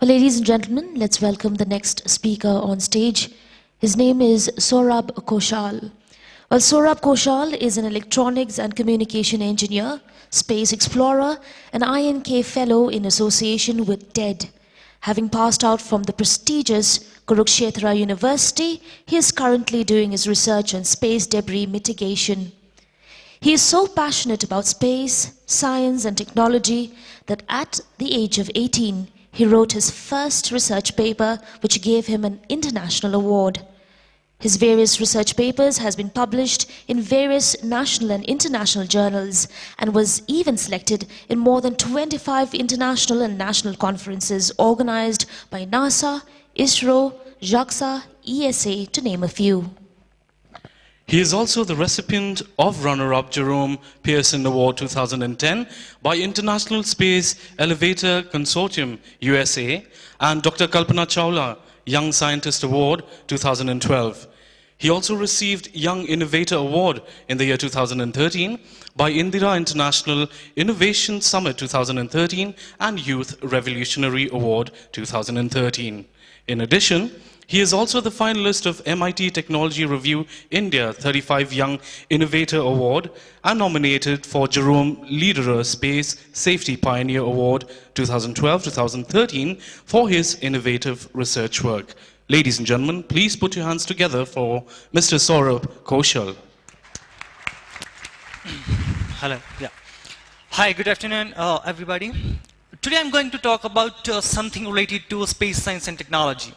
Well, ladies and gentlemen, let's welcome the next speaker on stage. His name is Sourabh Kaushal. Well, Sourabh Kaushal is an electronics and communication engineer, space explorer, and INK fellow in association with TED. Having passed out from the prestigious Kurukshetra University, he is currently doing his research on space debris mitigation. He is so passionate about space, science, and technology that at the age of 18, he wrote his first research paper, which gave him an international award. His various research papers has been published in various national and international journals and was even selected in more than 25 international and national conferences organized by NASA, ISRO, JAXA, ESA, to name a few. He is also the recipient of runner-up Jerome Pearson Award 2010 by International Space Elevator Consortium, USA, and Dr. Kalpana Chawla Young Scientist Award 2012. He also received Young Innovator Award in the year 2013 by Indira International Innovation Summit 2013 and Youth Revolutionary Award 2013. In addition, he is also the finalist of MIT Technology Review India 35 Young Innovator Award and nominated for Jerome Lederer Space Safety Pioneer Award 2012-2013 for his innovative research work. Ladies and gentlemen, please put your hands together for Mr. Sourabh Kaushal. Hello. Yeah. Hi, good afternoon, everybody. Today I'm going to talk about something related to space science and technology.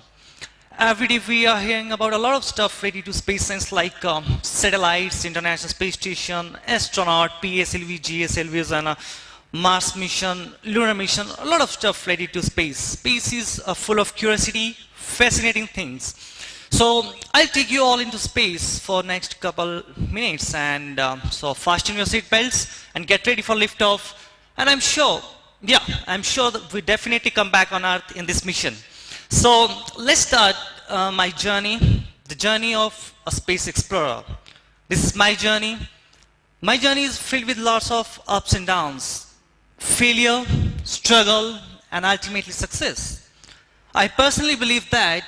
Every day we are hearing about a lot of stuff related to space science like satellites, International Space Station, astronaut, PSLV, GSLVs, and Mars mission, lunar mission, a lot of stuff related to space. Space is full of curiosity, fascinating things. So I'll take you all into space for next couple minutes, and so fasten your seat belts and get ready for liftoff. And I'm sure that we definitely come back on Earth in this mission. So let's start my journey, the journey of a space explorer. This is my journey. My journey is filled with lots of ups and downs, failure, struggle, and ultimately success. I personally believe that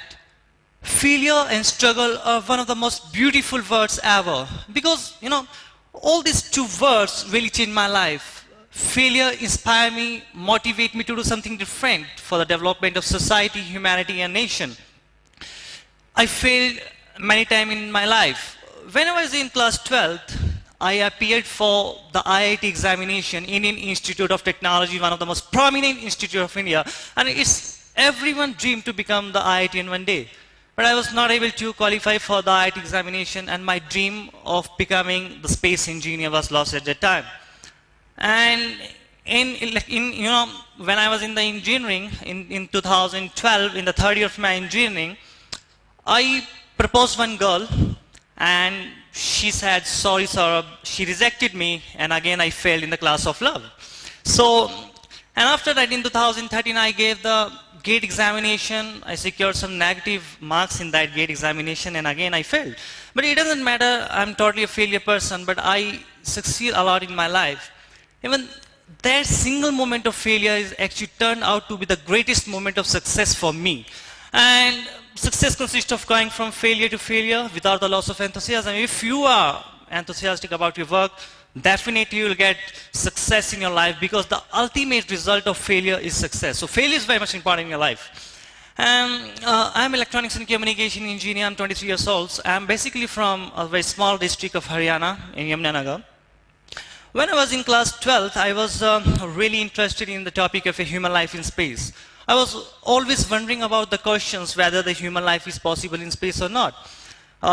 failure and struggle are one of the most beautiful words ever, because, you know, all these two words really changed my life. Failure inspire me, motivate me to do something different for the development of society, humanity, and nation. I failed many times in my life. When I was in class 12th, I appeared for the IIT examination, Indian Institute of Technology, one of the most prominent institute of India, and it's everyone's dream to become the IITian one day. But I was not able to qualify for the IIT examination, and my dream of becoming the space engineer was lost at that time. And when I was in the engineering in 2012, in the third year of my engineering, I proposed one girl, and she said, "Sorry, Saurabh," she rejected me, and again I failed in the class of love. So, and after that in 2013, I gave the GATE examination. I secured some negative marks in that GATE examination, and again I failed. But it doesn't matter, I'm totally a failure person, but I succeed a lot in my life. Even that single moment of failure is actually turned out to be the greatest moment of success for me. And success consists of going from failure to failure without the loss of enthusiasm. If you are enthusiastic about your work, definitely you will get success in your life, because the ultimate result of failure is success. So failure is very much important in your life. I'm electronics and communication engineer. I'm 23 years old. I'm basically from a very small district of Haryana in Yamunanagar. When I was in class 12th, I was really interested in the topic of a human life in space. I was always wondering about the questions whether the human life is possible in space or not.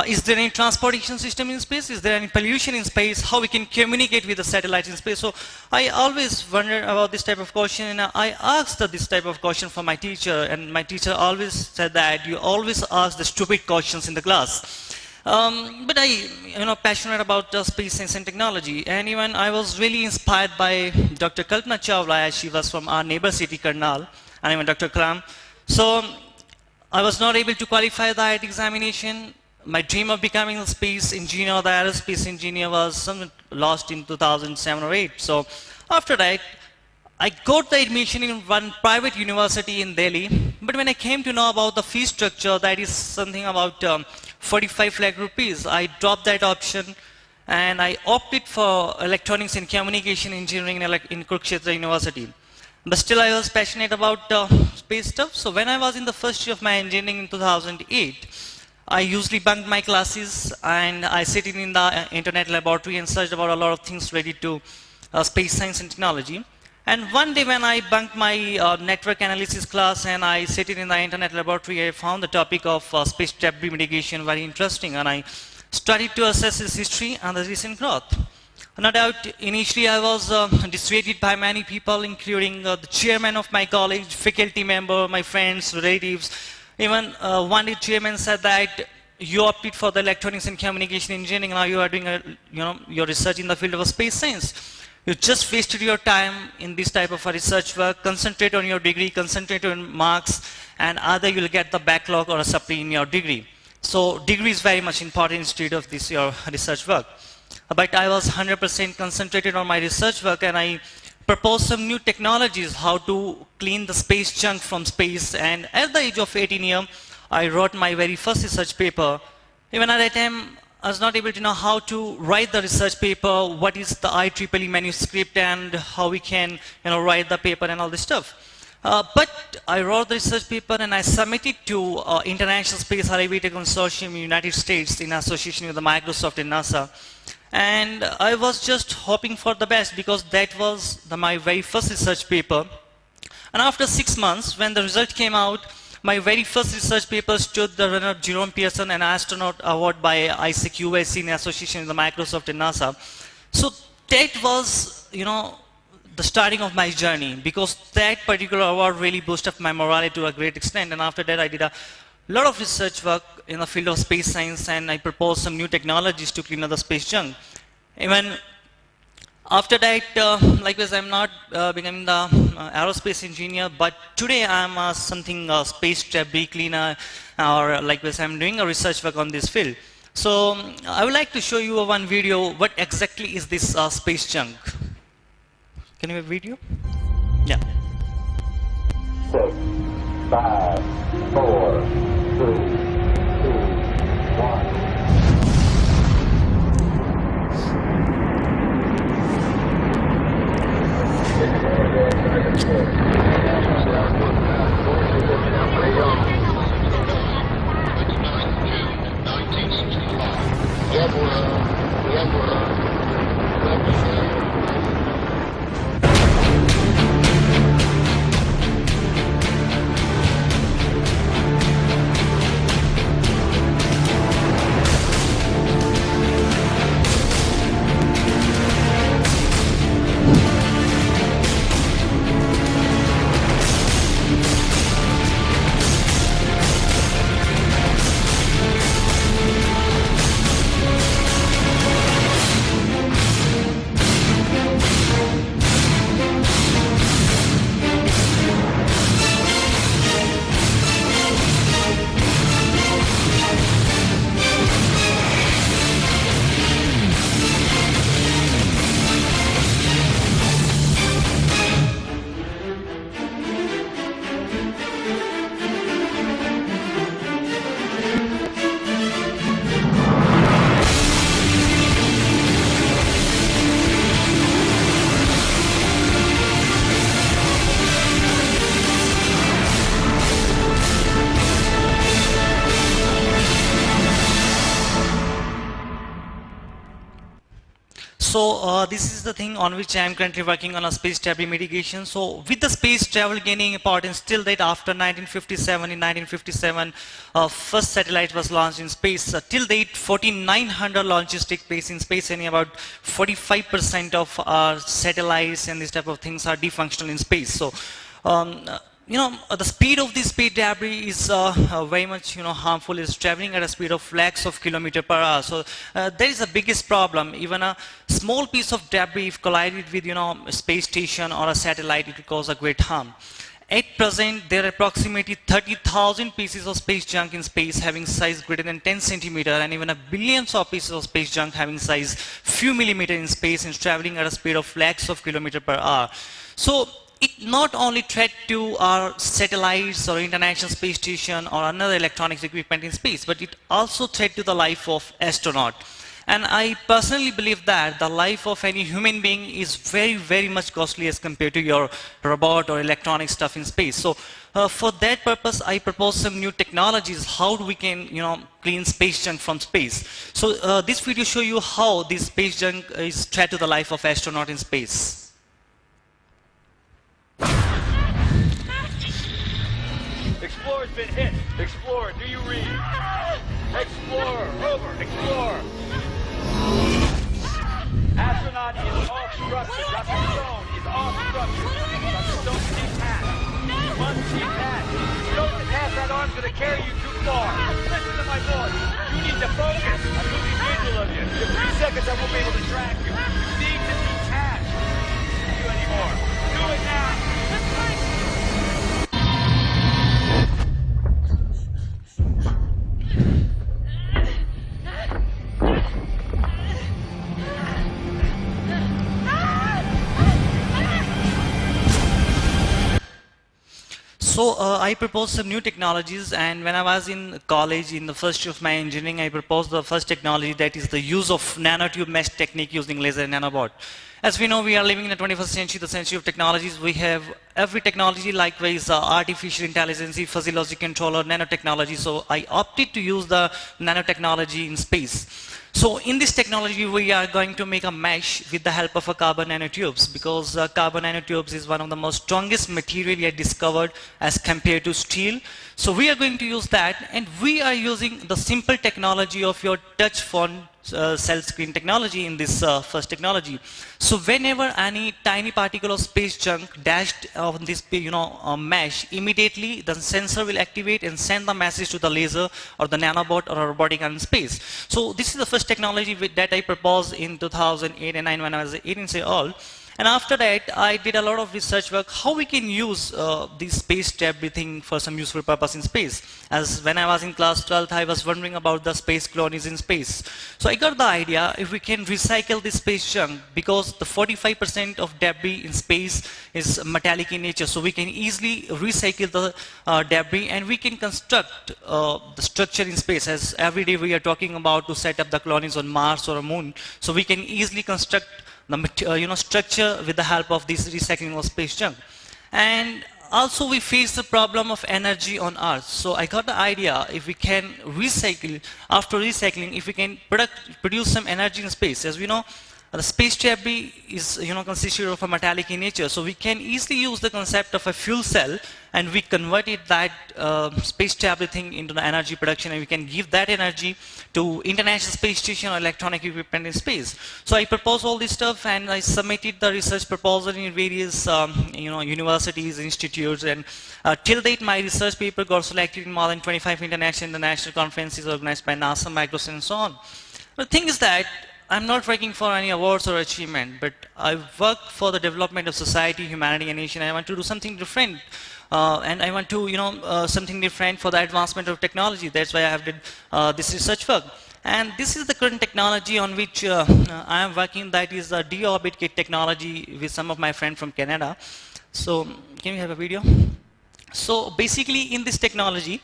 Is there any transportation system in space? Is there any pollution in space? How we can communicate with the satellites in space? So I always wondered about this type of question, and I asked this type of question for my teacher, and my teacher always said that you always ask the stupid questions in the class. But I, passionate about space science and technology, and even I was really inspired by Dr. Kalpana Chawla, as she was from our neighbor city, Karnal, and even Dr. Kalam. So I was not able to qualify the IIT examination. My dream of becoming a space engineer, the aerospace engineer, was lost in 2007 or 8. So after that, I got the admission in one private university in Delhi, But when I came to know about the fee structure, that is something about 45 lakh rupees, I dropped that option and I opted for electronics and communication engineering in Kurukshetra University. But still I was passionate about space stuff. So when I was in the first year of my engineering in 2008, I usually bunked my classes and I sit in the internet laboratory and searched about a lot of things related to space science and technology. And one day when I bunked my network analysis class and I sit in the internet laboratory, I found the topic of space debris mitigation very interesting, and I started to assess its history and the recent growth. No doubt, initially I was dissuaded by many people, including the chairman of my college, faculty member, my friends, relatives. Even one day chairman said that you opted for the electronics and communication engineering, now you are doing your research in the field of space science. You just wasted your time in this type of a research work. Concentrate on your degree, concentrate on marks, and either you'll get the backlog or a supply in your degree. So degree is very much important instead of this your research work. But I was 100% concentrated on my research work, and I proposed some new technologies, how to clean the space junk from space. And at the age of 18 years, I wrote my very first research paper. Even at that time, I was not able to know how to write the research paper, what is the IEEE manuscript, and how we can write the paper and all this stuff. But I wrote the research paper and I submitted to International Space Elevator Consortium in United States in association with the Microsoft and NASA. And I was just hoping for the best because that was my very first research paper. And after 6 months, when the result came out, my very first research paper stood the runner-up Jerome Pearson an Astronaut Award by ISEC in association with the Microsoft and NASA. So that was, the starting of my journey, because that particular award really boosted my morale to a great extent. And after that, I did a lot of research work in the field of space science, and I proposed some new technologies to clean up the space junk. Even after that, likewise, I'm not becoming the aerospace engineer, but today I'm something space debris cleaner, or likewise, I'm doing a research work on this field. So I would like to show you one video. What exactly is this space junk? Can you have video? Yeah. 6, 5, 4, 3, 2, 1. So this is the thing on which I am currently working on, a space debris mitigation. So with the space travel gaining importance, till that after 1957, in 1957, first satellite was launched in space. Till date, 4,900 launches take place in space, and about 45% of our satellites and these type of things are defunctional in space. So the speed of this space debris is very much harmful. It's traveling at a speed of lakhs of kilometers per hour. So there is the biggest problem. Even a small piece of debris, if collided with a space station or a satellite, it will cause a great harm. At present, there are approximately 30,000 pieces of space junk in space having size greater than 10 centimeter, and even a billions of pieces of space junk having size few millimeters in space and traveling at a speed of lakhs of kilometers per hour. So it not only threat to our satellites or International Space Station or another electronics equipment in space, but it also threat to the life of astronaut. And I personally believe that the life of any human being is very, very much costly as compared to your robot or electronic stuff in space. So for that purpose, I propose some new technologies, how we can, clean space junk from space. So this video show you how this space junk is threat to the life of astronaut in space. Explorer's been hit. Explorer, do you read? Explorer, over. Explorer. Astronaut is off structure. Dr. Stone is off structure. Dr. Stone, detach. You must detach. You don't detach, that arm's going to carry you too far. Listen to my voice. You need to focus. I'm losing visual of you. In 3 seconds, I won't be able to track you. You need to detach. I can't see you anymore. Do it now. So I proposed some new technologies, and when I was in college in the first year of my engineering, I proposed the first technology, that is the use of nanotube mesh technique using laser and nanobot. As we know, we are living in the 21st century, the century of technologies. We have every technology, likewise artificial intelligence, fuzzy logic controller, nanotechnology. So I opted to use the nanotechnology in space. So in this technology, we are going to make a mesh with the help of a carbon nanotubes, because carbon nanotubes is one of the most strongest material yet discovered as compared to steel. So we are going to use that, and we are using the simple technology of your touch phone cell screen technology in this first technology. So whenever any tiny particle of space junk dashed on this mesh, immediately the sensor will activate and send the message to the laser or the nanobot or a robotic arm in space. So this is the first technology that I proposed in 2008 and 9 when I was 18 years old. And after that, I did a lot of research work, how we can use this space debris thing for some useful purpose in space. As when I was in class 12th, I was wondering about the space colonies in space. So I got the idea, if we can recycle this space junk, because the 45% of debris in space is metallic in nature, so we can easily recycle the debris, and we can construct the structure in space. As every day we are talking about to set up the colonies on Mars or a moon, so we can easily construct the structure with the help of this recycling of space junk. And also we face the problem of energy on Earth. So I got the idea, if we can recycle, after recycling, if we can produce some energy in space. As we know, the space debris is consisted of a metallic in nature, so we can easily use the concept of a fuel cell, and we converted that space debris thing into the energy production, and we can give that energy to International Space Station or electronic equipment in space. So I proposed all this stuff, and I submitted the research proposal in various universities, institutes, and till date my research paper got selected in more than 25 international conferences organized by NASA, Microsoft, and so on. The thing is that I'm not working for any awards or achievement, but I work for the development of society, humanity, and nation. I want to do something different, and I want to, something different for the advancement of technology. That's why I have did this research work. And this is the current technology on which I am working. That is the deorbit kit technology with some of my friends from Canada. So can we have a video? So basically, in this technology,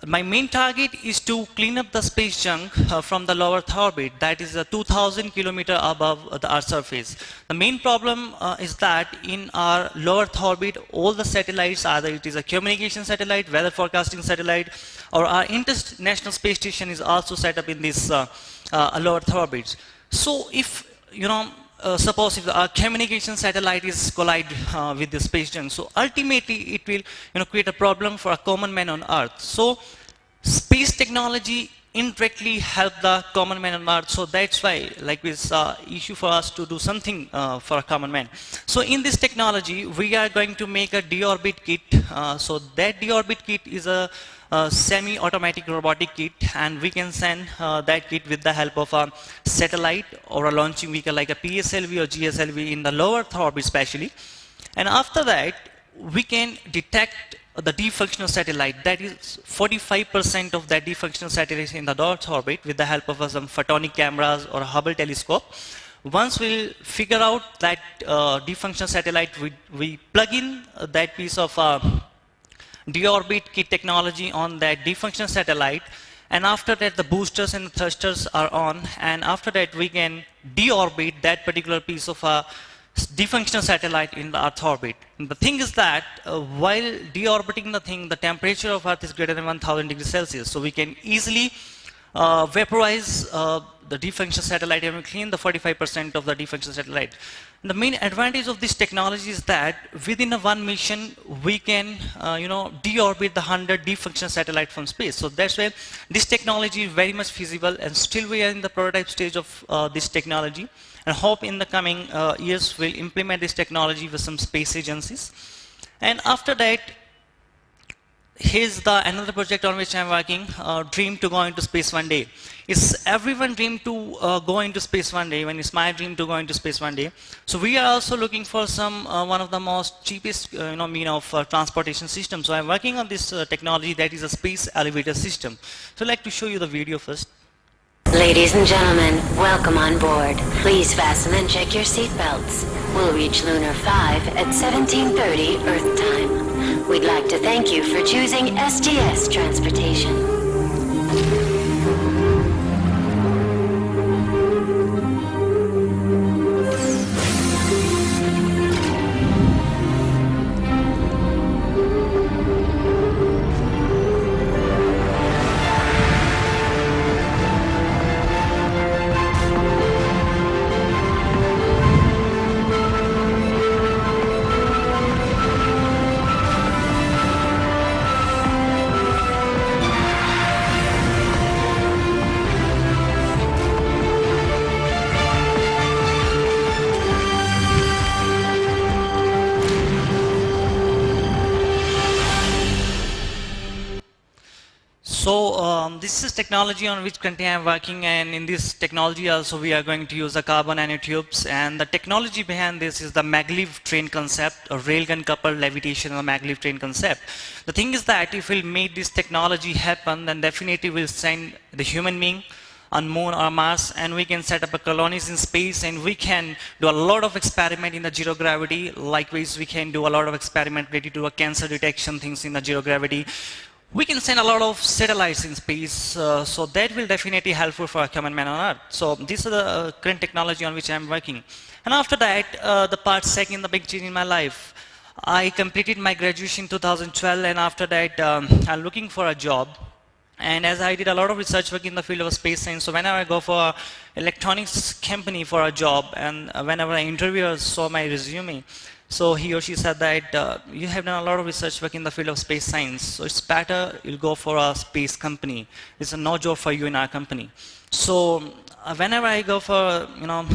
my main target is to clean up the space junk from the low Earth orbit, that is 2,000 kilometers above the Earth's surface. The main problem is that in our low Earth orbit, all the satellites, either it is a communication satellite, weather forecasting satellite, or our International Space Station is also set up in this low Earth orbit. So if, suppose if our communication satellite is collide with the space junk, so ultimately it will create a problem for a common man on Earth. So space technology indirectly help the common man on Earth. So that's why it's issue for us to do something for a common man. So in this technology, we are going to make a deorbit kit. So that deorbit kit is a semi-automatic robotic kit, and we can send that kit with the help of a satellite or a launching vehicle like a PSLV or GSLV in the lower Earth orbit especially. And after that, we can detect the defunctional satellite. That is 45% of that defunctional satellite in the Earth orbit with the help of some photonic cameras or a Hubble telescope. Once we'll figure out that defunction satellite, we plug in that piece of deorbit kit technology on that defunction satellite, and after that the boosters and the thrusters are on, and after that we can deorbit that particular piece of defunctional satellite in the Earth orbit. And the thing is that while deorbiting the thing, the temperature of Earth is greater than 1000 degrees Celsius, so we can easily vaporize the defunctional satellite and we clean the 45% of the defunctional satellite. And the main advantage of this technology is that within one mission we can deorbit the 100 defunctional satellite from space. So that's why this technology is very much feasible, and still we are in the prototype stage of this technology, and hope in the coming years we'll implement this technology with some space agencies. And after that, here's another project on which I'm working, dream to go into space one day. Is everyone dream to go into space one day? When it's my dream to go into space one day. So we are also looking for some one of the most cheapest mean of transportation system. So I'm working on this technology that is a space elevator system. So I'd like to show you the video first. Ladies and gentlemen, welcome on board. Please fasten and check your seatbelts. We'll reach Lunar 5 at 17:30 Earth time. We'd like to thank you for choosing STS Transportation. So this is technology on which currently I am working, and in this technology also we are going to use the carbon nanotubes, and the technology behind this is the maglev train concept, or railgun coupled levitation, or maglev train concept. The thing is that if we'll make this technology happen, then definitely we'll send the human being on Moon or Mars, and we can set up a colonies in space, and we can do a lot of experiment in the zero gravity. Likewise, we can do a lot of experiment related to a cancer detection things in the zero gravity. We can send a lot of satellites in space, so that will definitely helpful for a common man on Earth. So this is the current technology on which I am working. And after that, the part second, the big change in my life. I completed my graduation in 2012, and after that, I'm looking for a job. And as I did a lot of research work in the field of space science, so whenever I go for an electronics company for a job, and whenever an interviewer saw my resume, so he or she said that you have done a lot of research work in the field of space science, so it's better you'll go for a space company. It's no job for you in our company. So whenever I go for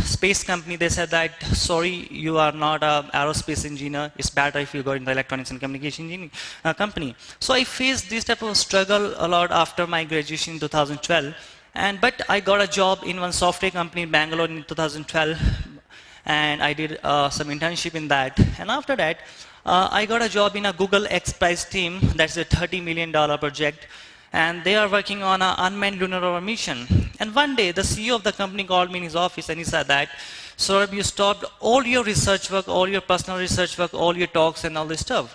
space company, they said that sorry, you are not an aerospace engineer. It's better if you go in the electronics and communication engineering company. So I faced this type of struggle a lot after my graduation in 2012. But I got a job in one software company in Bangalore in 2012. And I did some internship in that. And after that, I got a job in a Google X Prize team. That's a $30 million project. And they are working on an unmanned lunar rover mission. And one day, the CEO of the company called me in his office and he said that, Saurabh, you stopped all your research work, all your personal research work, all your talks and all this stuff.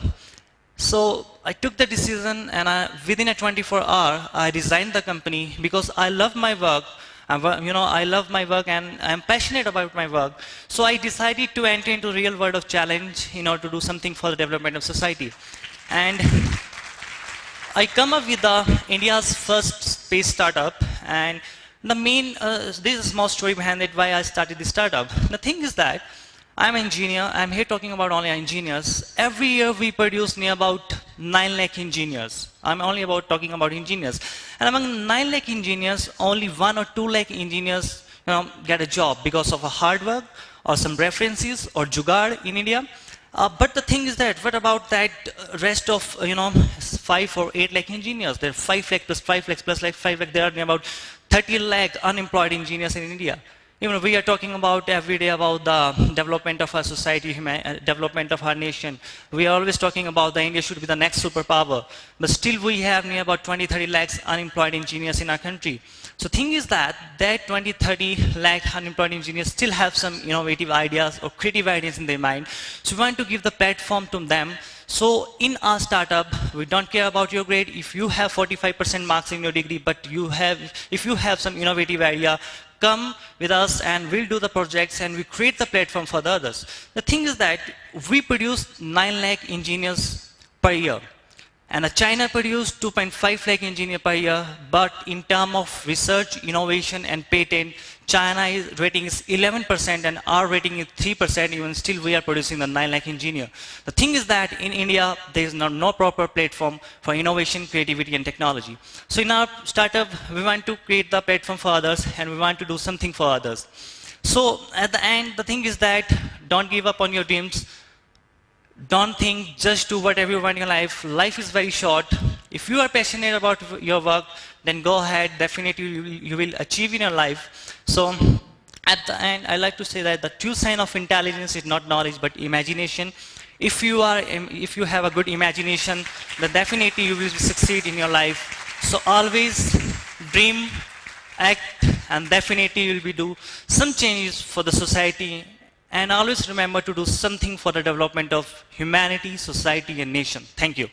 So I took the decision, and within a 24-hour, I resigned the company because I love my work. I love my work and I'm passionate about my work. So I decided to enter into real world of challenge in order to do something for the development of society. And I come up with India's first space startup, and the main, this is a small story behind it, why I started this startup. The thing is that I'm an engineer. I'm here talking about only engineers. Every year we produce near about 9 lakh engineers. I'm only talking about engineers. And among 9 lakh engineers, only 1 or 2 lakh engineers get a job because of a hard work or some references or jugaad in India. But the thing is that, what about that rest of 5 or 8 lakh engineers? There are 5 lakh plus 5 lakh plus like 5 lakh. There are about 30 lakh unemployed engineers in India. we are talking about every day about the development of our society, development of our nation. We are always talking about the India should be the next superpower. But still we have near about 20-30 lakhs unemployed engineers in our country. So thing is that 20-30 lakh unemployed engineers still have some innovative ideas or creative ideas in their mind. So we want to give the platform to them. So in our startup, we don't care about your grade. If you have 45% marks in your degree, but if you have some innovative idea, come with us and we'll do the projects and we create the platform for the others. The thing is that we produce 9 lakh engineers per year. And China produced 2.5 lakh engineers per year, but in terms of research, innovation and patent, China's rating is 11% and our rating is 3%, even still we are producing the 9 lakh engineer. The thing is that in India, there is no proper platform for innovation, creativity and technology. So in our startup, we want to create the platform for others and we want to do something for others. So at the end, the thing is that don't give up on your dreams. Don't think, just do whatever you want in your life. Life is very short. If you are passionate about your work, then go ahead. Definitely you will achieve in your life. So at the end, I like to say that the true sign of intelligence is not knowledge, but imagination. If you have a good imagination, then definitely you will succeed in your life. So always dream, act, and definitely you will do some changes for the society. And always remember to do something for the development of humanity, society, and nation. Thank you.